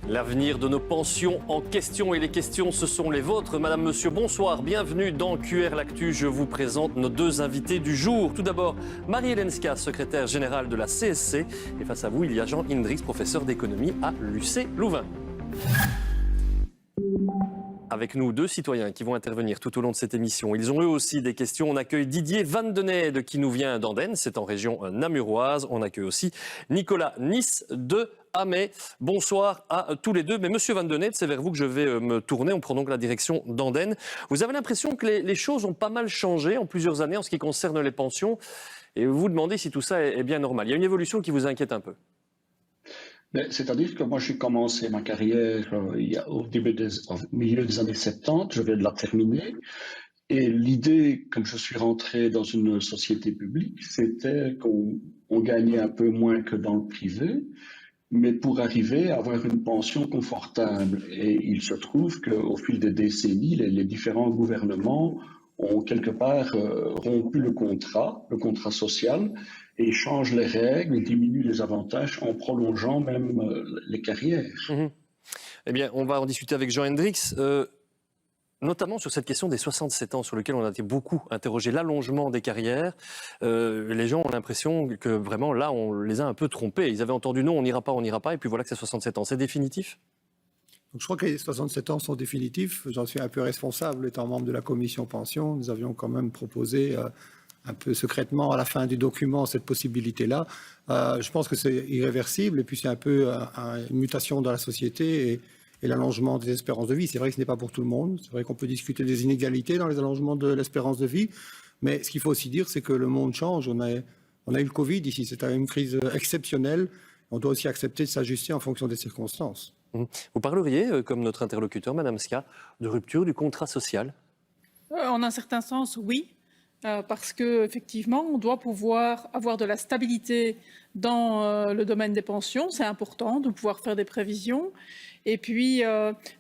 L'avenir de nos pensions en question et les questions, ce sont les vôtres. Madame, monsieur, bonsoir, bienvenue dans QR L'Actu. Je vous présente nos deux invités du jour. Tout d'abord, Marie-Hélène Ska, secrétaire générale de la CSC. Et face à vous, il y a Jean Hendricks, professeur d'économie à l'UC Louvain. Avec nous, deux citoyens qui vont intervenir tout au long de cette émission. Ils ont eux aussi des questions. On accueille Didier Vandeneyde qui nous vient d'Andenne, c'est en région namuroise. On accueille aussi Nicolas Nice de Amay. Bonsoir à tous les deux. Mais monsieur Vandeneyde, c'est vers vous que je vais me tourner. On prend donc la direction d'Andenne. Vous avez l'impression que les choses ont pas mal changé en plusieurs années en ce qui concerne les pensions. Et vous vous demandez si tout ça est bien normal. Il y a une évolution qui vous inquiète un peu. C'est-à-dire que moi, j'ai commencé ma carrière au milieu des années 70, je viens de la terminer. Et l'idée, comme je suis rentré dans une société publique, c'était qu'on gagnait un peu moins que dans le privé, mais pour arriver à avoir une pension confortable. Et il se trouve qu'au fil des décennies, les différents gouvernements ont quelque part rompu le contrat social, et changent les règles, diminuent les avantages en prolongeant même les carrières. Eh bien, on va en discuter avec Jean Hendricks, notamment sur cette question des 67 ans, sur lequel on a été beaucoup interrogé, l'allongement des carrières. Les gens ont l'impression que vraiment, là, on les a un peu trompés. Ils avaient entendu non, on n'ira pas, et puis voilà que c'est 67 ans. C'est définitif ? Donc, je crois que les 67 ans sont définitifs. J'en suis un peu responsable, étant membre de la commission pension. Nous avions quand même proposé un peu secrètement à la fin du document cette possibilité-là. Je pense que c'est irréversible et puis c'est un peu une mutation dans la société et l'allongement des espérances de vie. C'est vrai que ce n'est pas pour tout le monde. C'est vrai qu'on peut discuter des inégalités dans les allongements de l'espérance de vie. Mais ce qu'il faut aussi dire, c'est que le monde change. On a eu le Covid ici. C'est une crise exceptionnelle. On doit aussi accepter de s'ajuster en fonction des circonstances. Vous parleriez, comme notre interlocuteur, Madame Ska, de rupture du contrat social ? En un certain sens, oui. Parce qu'effectivement, on doit pouvoir avoir de la stabilité dans le domaine des pensions. C'est important de pouvoir faire des prévisions. Et puis,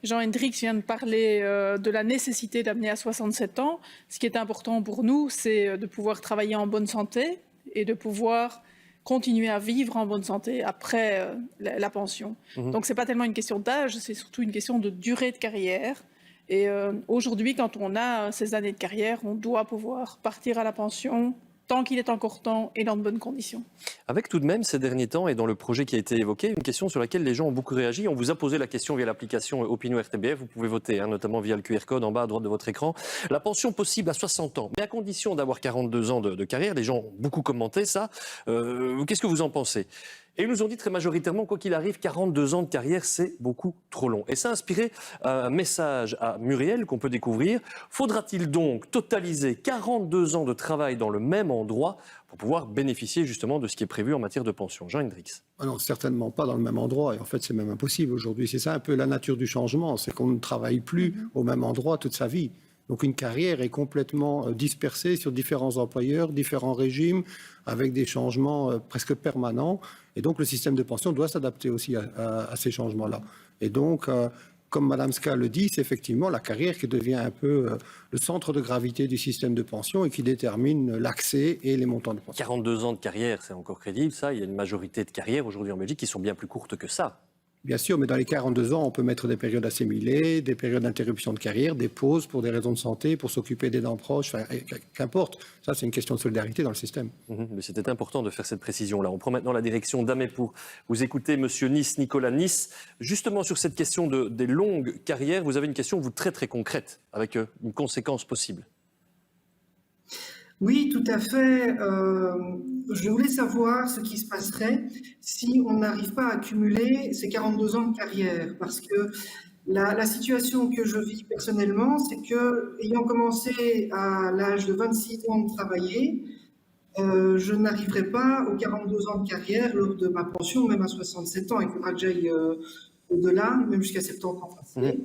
Jean Hendricks vient de parler de la nécessité d'amener à 67 ans. Ce qui est important pour nous, c'est de pouvoir travailler en bonne santé et de pouvoir continuer à vivre en bonne santé après la pension. Donc, ce n'est pas tellement une question d'âge, c'est surtout une question de durée de carrière. Et aujourd'hui, quand on a ces années de carrière, on doit pouvoir partir à la pension tant qu'il est encore temps et dans de bonnes conditions. Avec tout de même, ces derniers temps, et dans le projet qui a été évoqué, une question sur laquelle les gens ont beaucoup réagi. On vous a posé la question via l'application Opinion RTBF. Vous pouvez voter, notamment via le QR code en bas à droite de votre écran. La pension possible à 60 ans, mais à condition d'avoir 42 ans de carrière. Les gens ont beaucoup commenté ça. Qu'est-ce que vous en pensez ? Et ils nous ont dit très majoritairement, quoi qu'il arrive, 42 ans de carrière, c'est beaucoup trop long. Et ça a inspiré un message à Muriel qu'on peut découvrir. Faudra-t-il donc totaliser 42 ans de travail dans le même endroit pour pouvoir bénéficier justement de ce qui est prévu en matière de pension ? Jean Hendricks. Non, certainement pas dans le même endroit. Et en fait, c'est même impossible aujourd'hui. C'est ça un peu la nature du changement. C'est qu'on ne travaille plus au même endroit toute sa vie. Donc une carrière est complètement dispersée sur différents employeurs, différents régimes, avec des changements presque permanents. Et donc le système de pension doit s'adapter aussi à ces changements-là. Et donc, comme Mme Ska le dit, c'est effectivement la carrière qui devient un peu le centre de gravité du système de pension et qui détermine l'accès et les montants de pension. 42 ans de carrière, c'est encore crédible, ça. Il y a une majorité de carrières aujourd'hui en Belgique qui sont bien plus courtes que ça. Bien sûr, mais dans les 42 ans, on peut mettre des périodes assimilées, des périodes d'interruption de carrière, des pauses pour des raisons de santé, pour s'occuper des dents proches, enfin, qu'importe. Ça, c'est une question de solidarité dans le système. Mais c'était important de faire cette précision-là. On prend maintenant la direction d'Amay pour vous écouter, monsieur Nice, Nicolas Nice. Justement, sur cette question des longues carrières, vous avez une question, vous, très très concrète, avec une conséquence possible. Oui, tout à fait. Je voulais savoir ce qui se passerait si on n'arrive pas à accumuler ces 42 ans de carrière. Parce que la situation que je vis personnellement, c'est que, ayant commencé à l'âge de 26 ans de travailler, je n'arriverai pas aux 42 ans de carrière lors de ma pension, même à 67 ans. Il faudra que j'aille au-delà, même jusqu'à 70 ans passés.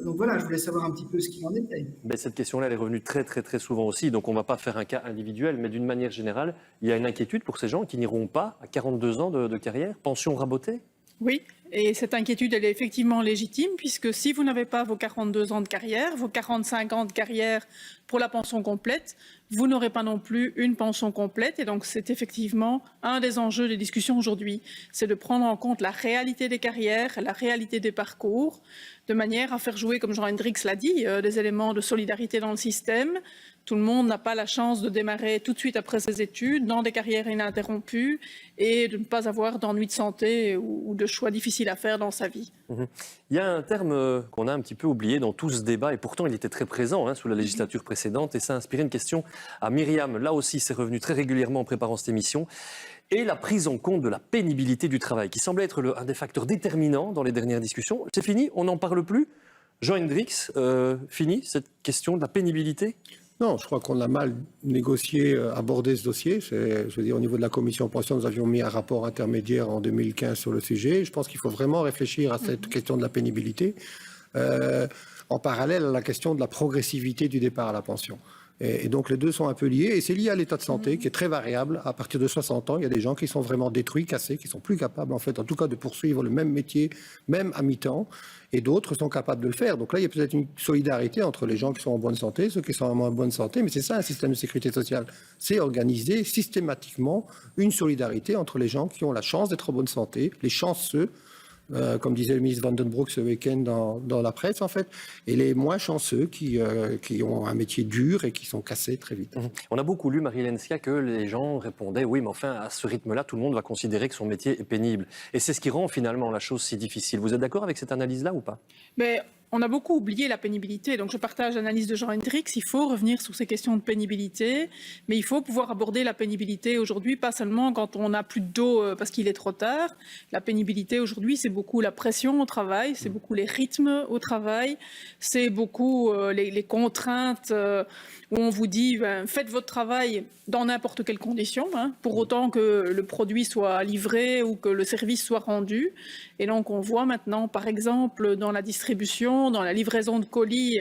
Donc voilà, je voulais savoir un petit peu ce qu'il en était. Mais cette question-là, elle est revenue très très très souvent aussi, donc on ne va pas faire un cas individuel, mais d'une manière générale, il y a une inquiétude pour ces gens qui n'iront pas à 42 ans de carrière, pension rabotée ? Oui, et cette inquiétude, elle est effectivement légitime, puisque si vous n'avez pas vos 42 ans de carrière, vos 45 ans de carrière pour la pension complète, vous n'aurez pas non plus une pension complète. Et donc, c'est effectivement un des enjeux des discussions aujourd'hui. C'est de prendre en compte la réalité des carrières, la réalité des parcours, de manière à faire jouer, comme Jean-Hendrix l'a dit, des éléments de solidarité dans le système. Tout le monde n'a pas la chance de démarrer tout de suite après ses études dans des carrières ininterrompues et de ne pas avoir d'ennuis de santé ou de choix difficiles à faire dans sa vie. Il y a un terme qu'on a un petit peu oublié dans tout ce débat, et pourtant il était très présent sous la législature précédente, et ça a inspiré une question à Myriam. Là aussi, c'est revenu très régulièrement en préparant cette émission. Et la prise en compte de la pénibilité du travail, qui semblait être un des facteurs déterminants dans les dernières discussions. C'est fini, on n'en parle plus. Jean-Hendrix, fini cette question de la pénibilité ? Non, je crois qu'on a mal négocié, abordé ce dossier. Je veux dire, au niveau de la commission pension, nous avions mis un rapport intermédiaire en 2015 sur le sujet. Je pense qu'il faut vraiment réfléchir à cette question de la pénibilité, en parallèle à la question de la progressivité du départ à la pension. Et donc les deux sont un peu liés, et c'est lié à l'état de santé qui est très variable. À partir de 60 ans, il y a des gens qui sont vraiment détruits, cassés, qui sont plus capables, en fait, en tout cas, de poursuivre le même métier, même à mi-temps, et d'autres sont capables de le faire. Donc là, il y a peut-être une solidarité entre les gens qui sont en bonne santé, ceux qui sont en moins bonne santé, mais c'est ça un système de sécurité sociale. C'est organiser systématiquement une solidarité entre les gens qui ont la chance d'être en bonne santé, les chanceux, comme disait le ministre Van den Broek ce week-end dans la presse, en fait, et les moins chanceux qui ont un métier dur et qui sont cassés très vite. On a beaucoup lu, Marie-Hélène Scia, que les gens répondaient « oui, mais enfin, à ce rythme-là, tout le monde va considérer que son métier est pénible ». Et c'est ce qui rend finalement la chose si difficile. Vous êtes d'accord avec cette analyse-là ou pas ? Mais on a beaucoup oublié la pénibilité, donc je partage l'analyse de Jean-Hendrix. Il faut revenir sur ces questions de pénibilité, mais il faut pouvoir aborder la pénibilité aujourd'hui, pas seulement quand on n'a plus d'eau parce qu'il est trop tard. La pénibilité aujourd'hui, c'est beaucoup la pression au travail, c'est beaucoup les rythmes au travail, c'est beaucoup les contraintes où on vous dit faites votre travail dans n'importe quelles conditions, pour autant que le produit soit livré ou que le service soit rendu. Et donc on voit maintenant, par exemple, dans la distribution, dans la livraison de colis,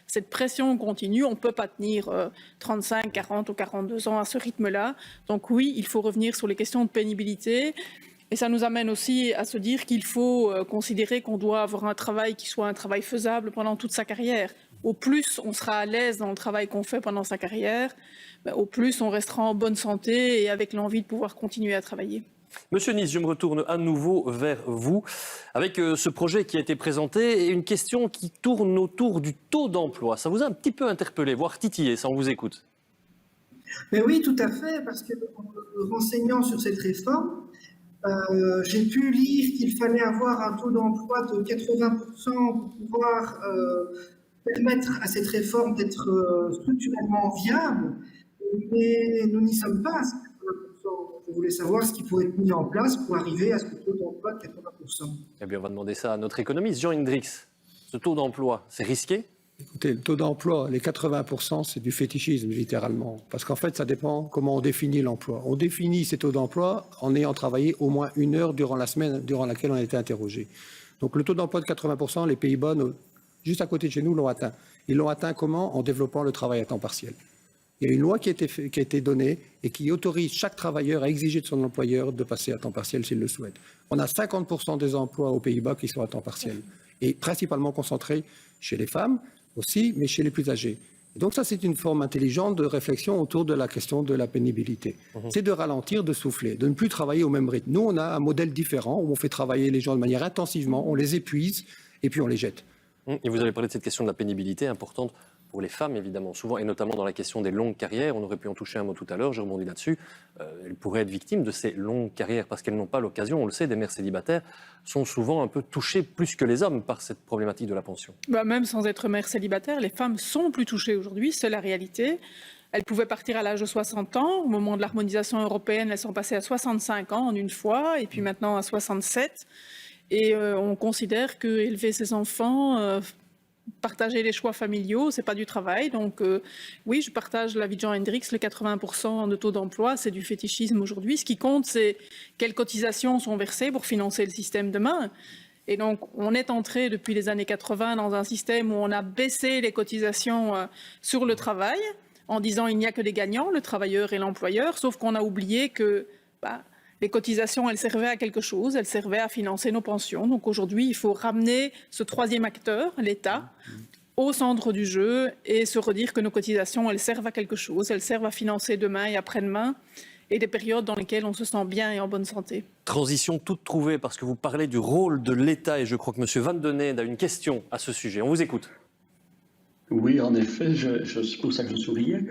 cette pression continue. On ne peut pas tenir 35, 40 ou 42 ans à ce rythme-là. Donc oui, il faut revenir sur les questions de pénibilité. Et ça nous amène aussi à se dire qu'il faut considérer qu'on doit avoir un travail qui soit un travail faisable pendant toute sa carrière. Au plus on sera à l'aise dans le travail qu'on fait pendant sa carrière, au plus on restera en bonne santé et avec l'envie de pouvoir continuer à travailler. Monsieur Nice, je me retourne à nouveau vers vous avec ce projet qui a été présenté et une question qui tourne autour du taux d'emploi. Ça vous a un petit peu interpellé, voire titillé, ça on vous écoute. Mais oui, tout à fait, parce que en renseignant sur cette réforme, j'ai pu lire qu'il fallait avoir un taux d'emploi de 80% pour pouvoir permettre à cette réforme d'être structurellement viable, mais nous n'y sommes pas à ce 80%. Je voulais savoir ce qui pourrait être mis en place pour arriver à ce taux d'emploi de 80%. Eh bien, on va demander ça à notre économiste, Jean Hendrix. Ce taux d'emploi, c'est risqué ? Écoutez, le taux d'emploi, les 80%, c'est du fétichisme, littéralement. Parce qu'en fait, ça dépend comment on définit l'emploi. On définit ces taux d'emploi en ayant travaillé au moins 1 heure durant la semaine durant laquelle on a été interrogé. Donc le taux d'emploi de 80%, les Pays-Bas, juste à côté de chez nous, l'ont atteint. Ils l'ont atteint comment ? En développant le travail à temps partiel. Il y a une loi qui a été donnée et qui autorise chaque travailleur à exiger de son employeur de passer à temps partiel s'il le souhaite. On a 50% des emplois aux Pays-Bas qui sont à temps partiel, et principalement concentrés chez les femmes aussi, mais chez les plus âgés. Et donc ça, c'est une forme intelligente de réflexion autour de la question de la pénibilité. C'est de ralentir, de souffler, de ne plus travailler au même rythme. Nous, on a un modèle différent où on fait travailler les gens de manière intensivement, on les épuise et puis on les jette. Et vous avez parlé de cette question de la pénibilité importante pour les femmes, évidemment, souvent, et notamment dans la question des longues carrières. On aurait pu en toucher un mot tout à l'heure, je rebondis là-dessus. Elles pourraient être victimes de ces longues carrières parce qu'elles n'ont pas l'occasion, on le sait, des mères célibataires sont souvent un peu touchées plus que les hommes par cette problématique de la pension. Même sans être mère célibataire, les femmes sont plus touchées aujourd'hui, c'est la réalité. Elles pouvaient partir à l'âge de 60 ans. Au moment de l'harmonisation européenne, elles sont passées à 65 ans en une fois, et puis maintenant à 67. Et on considère qu'élever ses enfants, partager les choix familiaux, c'est pas du travail. Donc oui, je partage l'avis de Jean Hendrix, les 80% de taux d'emploi, c'est du fétichisme aujourd'hui. Ce qui compte, c'est quelles cotisations sont versées pour financer le système demain. Et donc, on est entré depuis les années 80 dans un système où on a baissé les cotisations sur le travail en disant il n'y a que des gagnants, le travailleur et l'employeur, sauf qu'on a oublié que Les cotisations, elles servaient à quelque chose, elles servaient à financer nos pensions. Donc aujourd'hui, il faut ramener ce troisième acteur, l'État, au centre du jeu et se redire que nos cotisations, elles servent à quelque chose, elles servent à financer demain et après-demain et des périodes dans lesquelles on se sent bien et en bonne santé. Transition toute trouvée parce que vous parlez du rôle de l'État et je crois que M. Van den Eede a une question à ce sujet. On vous écoute. Oui, en effet, c'est pour ça que je souriais.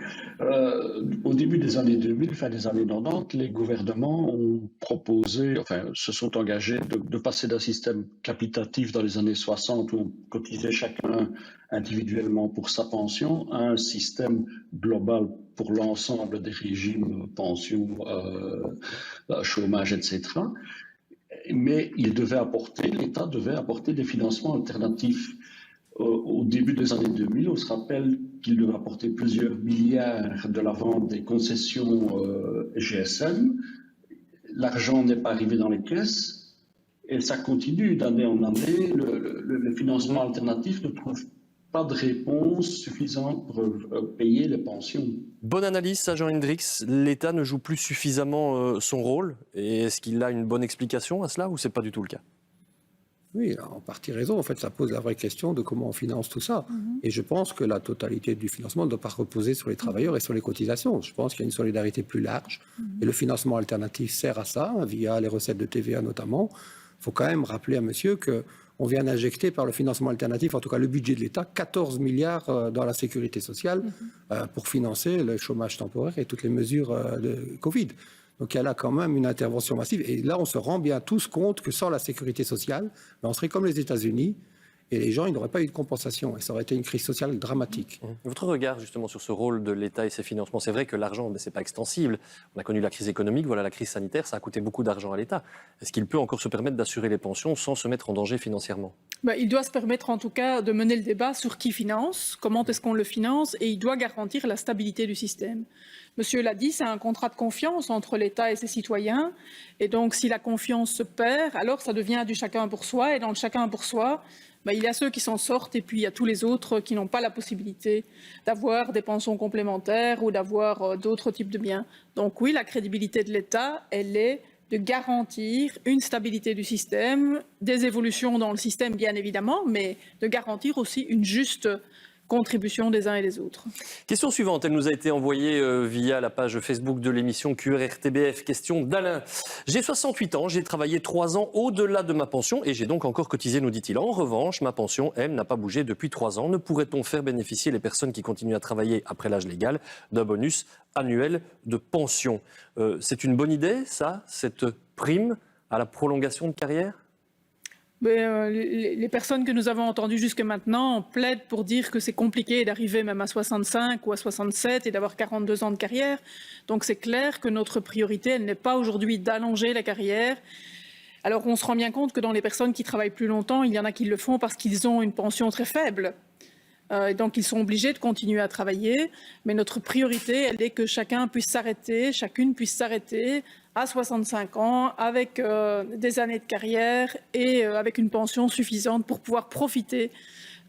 Au début des années 2000, fin des années 90, les gouvernements ont proposé, enfin, se sont engagés de passer d'un système capitatif dans les années 60 où on cotisait chacun individuellement pour sa pension à un système global pour l'ensemble des régimes, pension, chômage, etc. Mais l'État devait apporter des financements alternatifs. Au début des années 2000, on se rappelle qu'il devait apporter plusieurs milliards de la vente des concessions GSM. L'argent n'est pas arrivé dans les caisses et ça continue d'année en année. Le financement alternatif ne trouve pas de réponse suffisante pour payer les pensions. Bonne analyse, ça, Jean Hendricks. L'État ne joue plus suffisamment son rôle. Et est-ce qu'il a une bonne explication à cela ou c'est pas du tout le cas ? Oui, en partie raison. En fait, ça pose la vraie question de comment on finance tout ça. Et je pense que la totalité du financement ne doit pas reposer sur les travailleurs et sur les cotisations. Je pense qu'il y a une solidarité plus large. Et le financement alternatif sert à ça, via les recettes de TVA notamment. Il faut quand même rappeler à monsieur qu'on vient d'injecter par le financement alternatif, en tout cas le budget de l'État, 14 milliards dans la sécurité sociale pour financer le chômage temporaire et toutes les mesures de Covid. Donc il y a là quand même une intervention massive. Et là, on se rend bien tous compte que sans la sécurité sociale, on serait comme les États-Unis et les gens, ils n'auraient pas eu de compensation. Et ça aurait été une crise sociale dramatique. Votre regard justement sur ce rôle de l'État et ses financements, c'est vrai que l'argent, ce n'est pas extensible. On a connu la crise économique, voilà la crise sanitaire, ça a coûté beaucoup d'argent à l'État. Est-ce qu'il peut encore se permettre d'assurer les pensions sans se mettre en danger financièrement ? Il doit se permettre en tout cas de mener le débat sur qui finance, comment est-ce qu'on le finance, et il doit garantir la stabilité du système. Monsieur l'a dit, c'est un contrat de confiance entre l'État et ses citoyens. Et donc, si la confiance se perd, alors ça devient du chacun pour soi. Et dans le chacun pour soi, il y a ceux qui s'en sortent et puis il y a tous les autres qui n'ont pas la possibilité d'avoir des pensions complémentaires ou d'avoir d'autres types de biens. Donc oui, la crédibilité de l'État, elle est de garantir une stabilité du système, des évolutions dans le système bien évidemment, mais de garantir aussi une juste contribution des uns et des autres. Question suivante, elle nous a été envoyée via la page Facebook de l'émission QRRTBF. Question d'Alain. J'ai 68 ans, j'ai travaillé 3 ans au-delà de ma pension et j'ai donc encore cotisé, nous dit-il. En revanche, ma pension, elle, n'a pas bougé depuis 3 ans. Ne pourrait-on faire bénéficier les personnes qui continuent à travailler après l'âge légal d'un bonus annuel de pension ? C'est une bonne idée, ça, cette prime à la prolongation de carrière ? Les personnes que nous avons entendues jusque maintenant plaident pour dire que c'est compliqué d'arriver même à 65 ou à 67 et d'avoir 42 ans de carrière. Donc c'est clair que notre priorité, elle n'est pas aujourd'hui d'allonger la carrière. Alors on se rend bien compte que dans les personnes qui travaillent plus longtemps, il y en a qui le font parce qu'ils ont une pension très faible. Et donc ils sont obligés de continuer à travailler. Mais notre priorité, elle est que chacune puisse s'arrêter à 65 ans, avec des années de carrière et avec une pension suffisante pour pouvoir profiter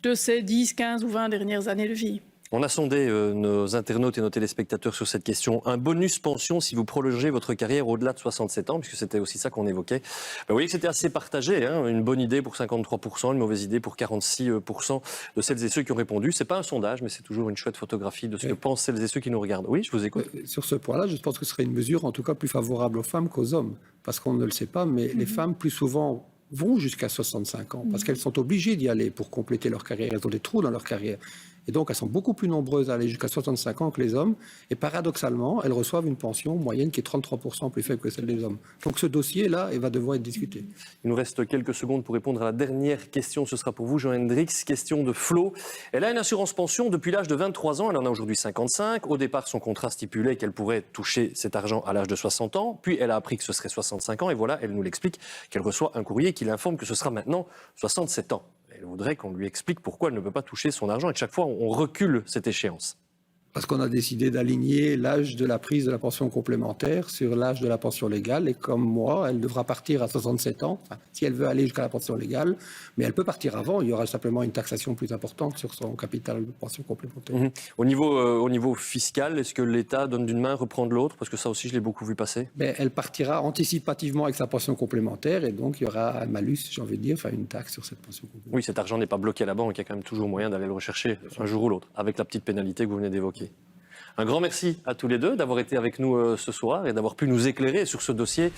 de ces 10, 15 ou 20 dernières années de vie. On a sondé nos internautes et nos téléspectateurs sur cette question. Un bonus pension si vous prolongez votre carrière au-delà de 67 ans, puisque c'était aussi ça qu'on évoquait. Vous voyez que c'était assez partagé. Une bonne idée pour 53%, une mauvaise idée pour 46% de celles et ceux qui ont répondu. Ce n'est pas un sondage, mais c'est toujours une chouette photographie de ce que pensent celles et ceux qui nous regardent. Oui, je vous écoute. Sur ce point-là, je pense que ce serait une mesure en tout cas plus favorable aux femmes qu'aux hommes. Parce qu'on ne le sait pas, mais les femmes plus souvent vont jusqu'à 65 ans, parce qu'elles sont obligées d'y aller pour compléter leur carrière. Elles ont des trous dans leur carrière. Et donc, elles sont beaucoup plus nombreuses à aller jusqu'à 65 ans que les hommes. Et paradoxalement, elles reçoivent une pension moyenne qui est 33% plus faible que celle des hommes. Donc, ce dossier-là, il va devoir être discuté. Il nous reste quelques secondes pour répondre à la dernière question. Ce sera pour vous, Jean Hendricks. Question de Flo. Elle a une assurance pension depuis l'âge de 23 ans. Elle en a aujourd'hui 55. Au départ, son contrat stipulait qu'elle pourrait toucher cet argent à l'âge de 60 ans. Puis, elle a appris que ce serait 65 ans. Et voilà, elle nous l'explique, qu'elle reçoit un courrier qui l'informe que ce sera maintenant 67 ans. Elle voudrait qu'on lui explique pourquoi elle ne peut pas toucher son argent et que chaque fois on recule cette échéance. Parce qu'on a décidé d'aligner l'âge de la prise de la pension complémentaire sur l'âge de la pension légale. Et comme moi, elle devra partir à 67 ans, enfin, si elle veut aller jusqu'à la pension légale, mais elle peut partir avant. Il y aura simplement une taxation plus importante sur son capital de pension complémentaire. Mmh. Au niveau fiscal, est-ce que l'État donne d'une main, reprend de l'autre? Parce que ça aussi, je l'ai beaucoup vu passer. Mais elle partira anticipativement avec sa pension complémentaire et donc il y aura un malus, j'ai envie de dire, enfin une taxe sur cette pension complémentaire. Oui, cet argent n'est pas bloqué à la banque, il y a quand même toujours moyen d'aller le rechercher un jour ou l'autre, avec la petite pénalité que vous venez d'évoquer. Un grand merci à tous les deux d'avoir été avec nous ce soir et d'avoir pu nous éclairer sur ce dossier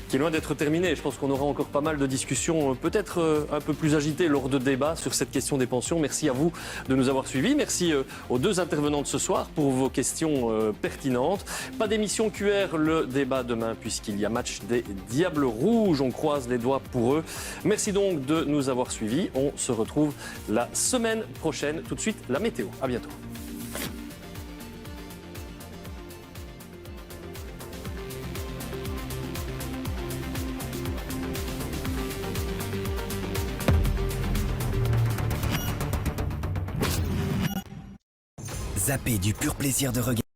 qui est loin d'être terminé. Je pense qu'on aura encore pas mal de discussions, peut-être un peu plus agitées lors de débats sur cette question des pensions. Merci à vous de nous avoir suivis. Merci aux deux intervenants de ce soir pour vos questions pertinentes. Pas d'émission QR, le débat demain puisqu'il y a match des Diables Rouges. On croise les doigts pour eux. Merci donc de nous avoir suivis. On se retrouve la semaine prochaine. Tout de suite, la météo. À bientôt. Zappé du pur plaisir de regarder.